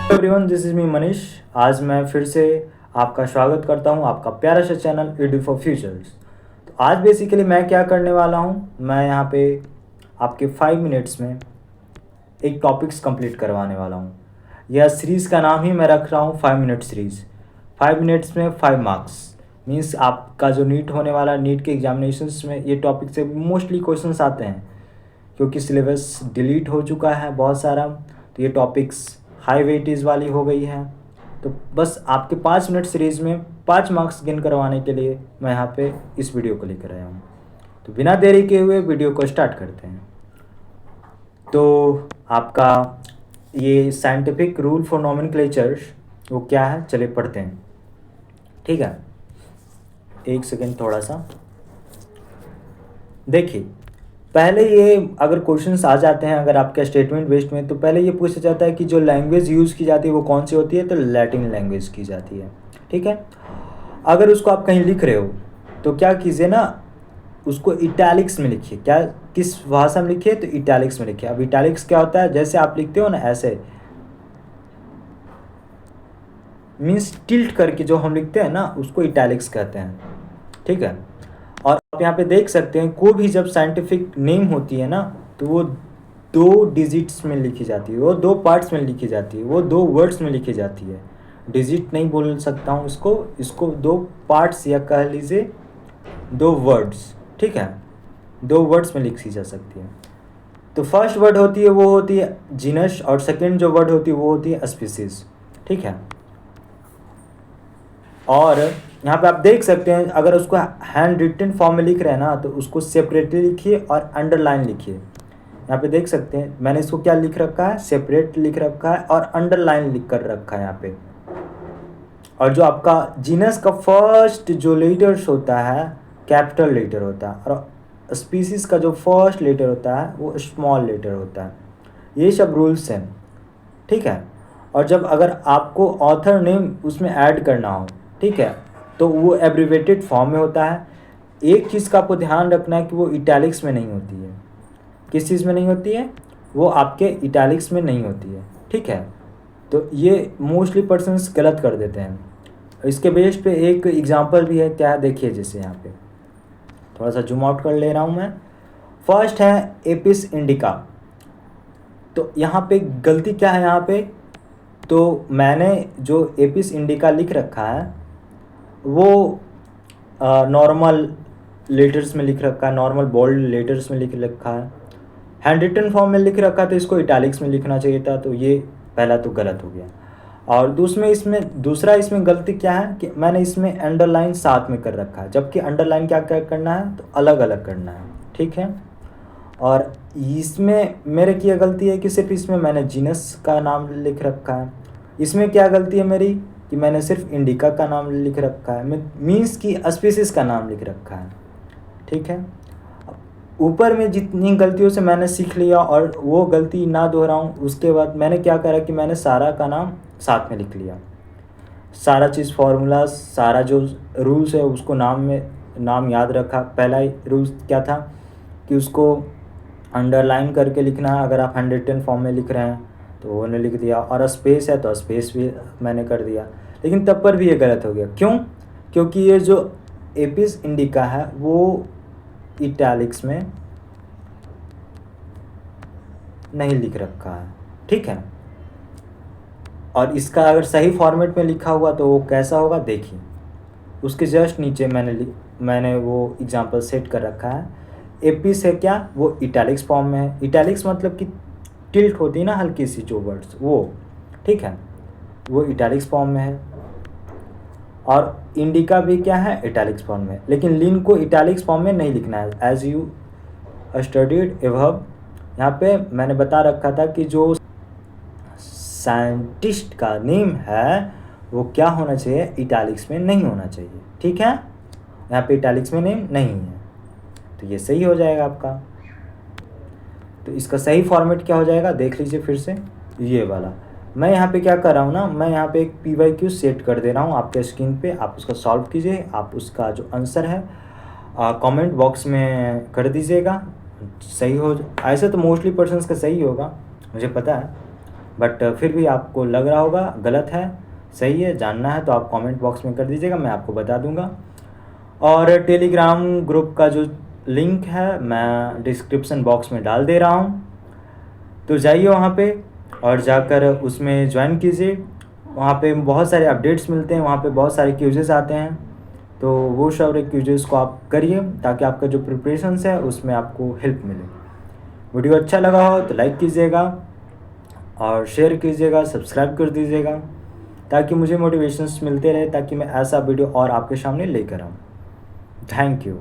Everyone, this is me Manish. आज मैं फिर से आपका स्वागत करता हूं आपका प्यारा सा चैनल एडू फॉर फ्यूचर्स। तो आज बेसिकली मैं क्या करने वाला हूं, मैं यहां पे आपके 5 मिनट्स में एक टॉपिक्स कंप्लीट करवाने वाला हूं। यह सीरीज़ का नाम ही मैं रख रहा हूं 5 मिनट सीरीज़। 5 मिनट्स में 5 मार्क्स मीन्स आपका जो नीट होने वाला, नीट के एग्जामिनेशंस में ये टॉपिक से मोस्टली क्वेश्चंस आते हैं, क्योंकि सिलेबस डिलीट हो चुका है बहुत सारा। तो ये टॉपिक्स हाई वेटेज वाली हो गई है। तो बस आपके 5 मिनट सीरीज़ में 5 मार्क्स गेन करवाने के लिए मैं यहाँ पे इस वीडियो को लेकर आया हूँ। तो बिना देरी के हुए वीडियो को स्टार्ट करते हैं। तो आपका ये साइंटिफिक रूल फॉर नॉमेनक्लेचर वो क्या है, चलिए पढ़ते हैं। ठीक है, एक सेकेंड थोड़ा सा देखिए। पहले ये अगर क्वेश्चंस आ जाते हैं अगर आपके स्टेटमेंट बेस्ड में, तो पहले ये पूछा जाता है कि जो लैंग्वेज यूज़ की जाती है वो कौन सी होती है, तो लैटिन लैंग्वेज की जाती है। ठीक है, अगर उसको आप कहीं लिख रहे हो तो क्या कीजिए ना, उसको इटैलिक्स में लिखिए। क्या किस भाषा में लिखिए, तो इटैलिक्स में लिखिए। अब इटैलिक्स क्या होता है, जैसे आप लिखते हो ना ऐसे, मीन्स टिल्ट करके जो हम लिखते हैं ना उसको इटैलिक्स कहते हैं। ठीक है, और आप यहाँ पे देख सकते हैं कोई भी जब साइंटिफिक नेम होती है ना तो वो 2 डिजिट्स में लिखी जाती है, वो 2 पार्ट्स में लिखी जाती है, वो 2 वर्ड्स में लिखी जाती है। डिजिट नहीं बोल सकता हूँ इसको 2 पार्ट्स या कह लीजिए 2 वर्ड्स। ठीक है, 2 वर्ड्स में लिखी जा सकती है। तो फर्स्ट वर्ड होती है वो होती है जीनस, और सेकेंड जो वर्ड होती है वो होती है स्पीसीज। ठीक है, और यहाँ पे आप देख सकते हैं अगर उसको हैंड रिटन फॉर्म में लिख रहे हैं ना तो उसको सेपरेटली लिखिए और अंडरलाइन लिखिए। यहाँ पे देख सकते हैं मैंने इसको क्या लिख रखा है, सेपरेट लिख रखा है और अंडरलाइन लिख कर रखा है यहाँ पे। और जो आपका जीनस का फर्स्ट जो लेटर्स होता है कैपिटल लेटर होता है, और स्पीसीज का जो फर्स्ट लेटर होता है वो स्मॉल लेटर होता है। ये सब रूल्स हैं। ठीक है, और जब अगर आपको ऑथर नेम उसमें ऐड करना हो, ठीक है, तो वो एब्रीवेटेड फॉर्म में होता है। एक चीज़ का आपको ध्यान रखना है कि वो इटैलिक्स में नहीं होती है। किस चीज़ में नहीं होती है, वो आपके इटैलिक्स में नहीं होती है। ठीक है, तो ये मोस्टली पर्सन्स गलत कर देते हैं। इसके बेस पे एक एग्जांपल भी है, क्या है देखिए। जैसे यहाँ पे थोड़ा सा जूम आउट कर ले रहा हूँ मैं। फर्स्ट है एपिस इंडिका। तो यहाँ पे गलती क्या है, यहाँ पे तो मैंने जो एपिस इंडिका लिख रखा है वो नॉर्मल लेटर्स में लिख रखा है, नॉर्मल बोल्ड लेटर्स में लिख रखा है। हैंड रिटन फॉर्म में लिख रखा, तो इसको इटैलिक्स में लिखना चाहिए था। तो ये पहला तो गलत हो गया। और दूसरा इसमें गलती क्या है कि मैंने इसमें अंडरलाइन साथ में कर रखा है, जबकि अंडरलाइन क्या क्या करना है, तो अलग अलग करना है। ठीक है, और इसमें मेरे की गलती है कि सिर्फ इसमें मैंने जीनस का नाम लिख रखा है। इसमें क्या गलती है मेरी कि मैंने सिर्फ इंडिका का नाम लिख रखा है, मीन्स की स्पीसीज का नाम लिख रखा है। ठीक है, ऊपर में जितनी गलतियों से मैंने सीख लिया और वो गलती ना दोहराऊं, उसके बाद मैंने क्या करा कि मैंने सारा का नाम साथ में लिख लिया। सारा चीज़ फार्मूला, सारा जो रूल्स है उसको नाम याद रखा। पहला रूल्स क्या था कि उसको अंडरलाइन करके लिखना है, अगर आप हैंड रिटन फॉर्म में लिख रहे हैं तो वो ने लिख दिया, और स्पेस है तो स्पेस भी मैंने कर दिया। लेकिन तब पर भी ये गलत हो गया। क्यों? क्योंकि ये जो एपिस इंडिका है वो इटैलिक्स में नहीं लिख रखा है। ठीक है, और इसका अगर सही फॉर्मेट में लिखा हुआ तो वो कैसा होगा देखिए। उसके जस्ट नीचे मैंने वो एग्जांपल सेट कर रखा है। एपिस है क्या, वो इटैलिक्स फॉर्म में है। इटैलिक्स मतलब कि टिल्ट होती है ना हल्की सी जो वर्ड्स, वो। ठीक है, वो इटैलिक्स फॉर्म में है। और इंडिका भी क्या है, इटैलिक्स फॉर्म में। लेकिन लिन को इटैलिक्स फॉर्म में नहीं लिखना है। एज यू स्टडीड एबव, यहाँ पे मैंने बता रखा था कि जो साइंटिस्ट का नेम है वो क्या होना चाहिए, इटैलिक्स में नहीं होना चाहिए। ठीक है, यहाँ पे इटैलिक्स में नेम नहीं है, तो ये सही हो जाएगा आपका। तो इसका सही फॉर्मेट क्या हो जाएगा देख लीजिए फिर से, ये वाला। मैं यहाँ पे क्या कर रहा हूँ ना, मैं यहाँ पे एक PYQ सेट कर दे रहा हूँ आपके स्क्रीन पे। आप उसका सॉल्व कीजिए, आप उसका जो आंसर है कमेंट बॉक्स में कर दीजिएगा। सही हो। ऐसे तो मोस्टली पर्सन्स का सही होगा, मुझे पता है, बट फिर भी आपको लग रहा होगा गलत है, सही है, जानना है तो आप कमेंट बॉक्स में कर दीजिएगा, मैं आपको बता दूंगा। और टेलीग्राम ग्रुप का जो लिंक है मैं डिस्क्रिप्शन बॉक्स में डाल दे रहा हूँ, तो जाइए वहाँ पे और जाकर उसमें ज्वाइन कीजिए। वहाँ पे बहुत सारे अपडेट्स मिलते हैं, वहाँ पे बहुत सारे क्यूजेस आते हैं, तो वो सारे क्यूजेस को आप करिए ताकि आपका जो प्रिपरेशंस है उसमें आपको हेल्प मिले। वीडियो अच्छा लगा हो तो लाइक कीजिएगा और शेयर कीजिएगा, सब्सक्राइब कर दीजिएगा, ताकि मुझे मोटिवेशंस मिलते रहे, ताकि मैं ऐसा वीडियो और आपके सामने लेकर आऊँ। Thank you.